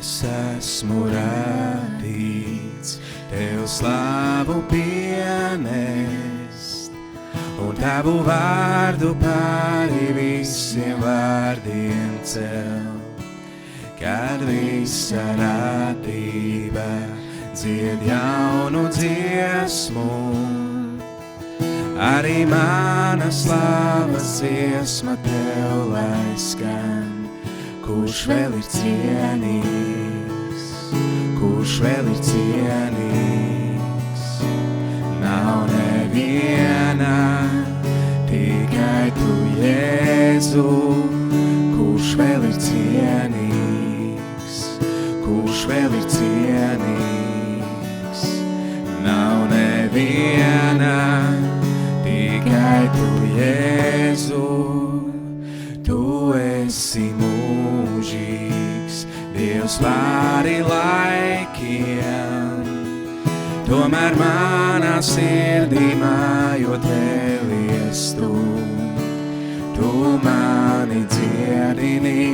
es esmu radīts, Tev slavu pienest, un Tavu vārdu pāri visiem vārdiem celt. Kad visa radība dzied jaunu dziesmu, arī mana slavas dziesma Tev lai skan. Kurš vēl ir cienīgs, kurš vēl ir cienīgs? Nav neviena, tikai Tu, Jēzu. Kurš vēl ir cienīgs, kurš vēl ir cienīgs? Nav neviena, tikai Tu, Jēzu. Tu esi mūžīgs, Dievs pāri laikiem, tomēr manā sirdī mājot vēlies Tu. Tu mani dziedini,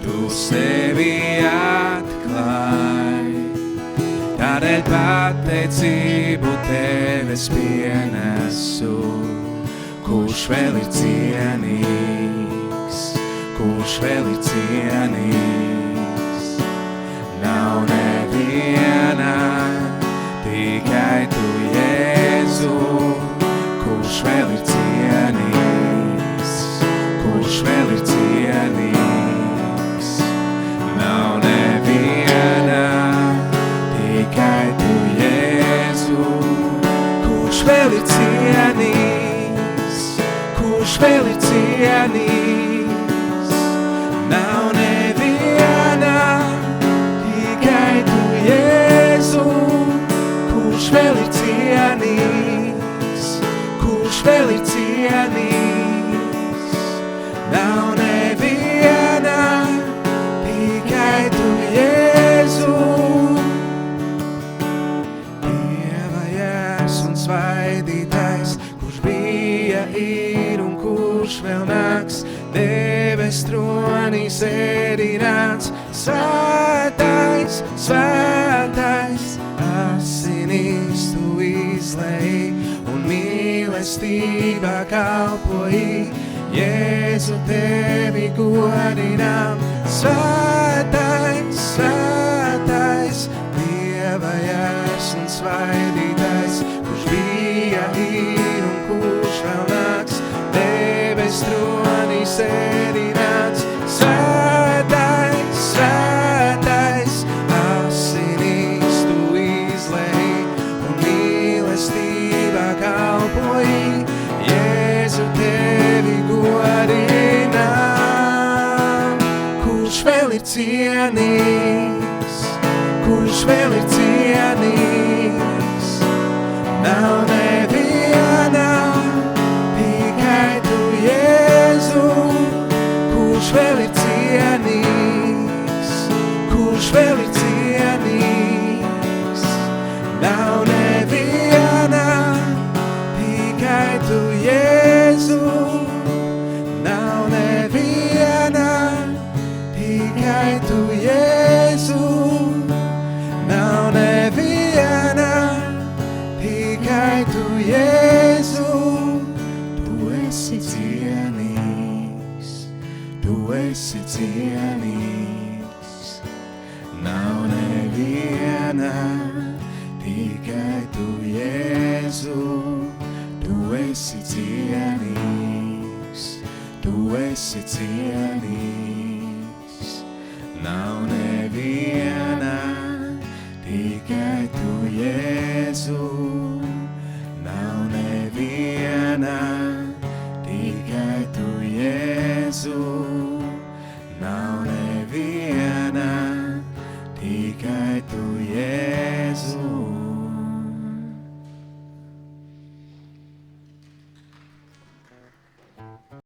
Tu sevi atklāj, tādēļ pateicību Tev es pienesu. Kurš vēl ir cienīgs, kurš vēl ir cienīgs? Nav neviena, tikai Tu, Jēzu. Kurš vēl ir cienīgs, kurš vēl ir cienīgs? Nav neviena, tikai Tu, Jēzu. Kurš vēl ir cienīgs, kurš vēl ir cienīgs? Nav neviena, tikai Tu, Jēzu. Kurš vēl ir cienīgs, kurš vēl ir cienīgs? Nav neviena, tikai Tu, Jēzu. Dieva jērs un svaidītājs, kurš bija, ir un kurš vēl nāks, debes tronī sēdināts. Svētais, svētais, asinīs Tu izlēji un mīlestībā kalpoji. Jēzu Tevi godinām. Svētais, svētais, Dieva jērs un svaidītājs, kurš bija, ir un kurš vēl nāks, debes tronī sēdināts. Svētais, svētais, asinīs Tu izlēji un mīlestībā kalpoji. Jēzu Tevi godinām. Kurš vēl ir cienīgs, kurš vēl ir cienīgs? Nav neviena, tikai Tu, Jēzu. Kurš vēl ir cienīgs, kurš vēl ir cienīgs? Nav neviena, tikai Tu, Jēzu. Nav neviena, tikai Tu, Jēzu. Nav neviena, tikai Tu, Jēzu. Tu esi cienīgs, Tu esi cienīgs. Nav neviena, tikai Tu, Jēzu. Tu esi cienīgs, Tu esi cienīgs. Nav neviena, tikai Tu, Jēzu. Nav neviena, tikai Tu, Jēzu.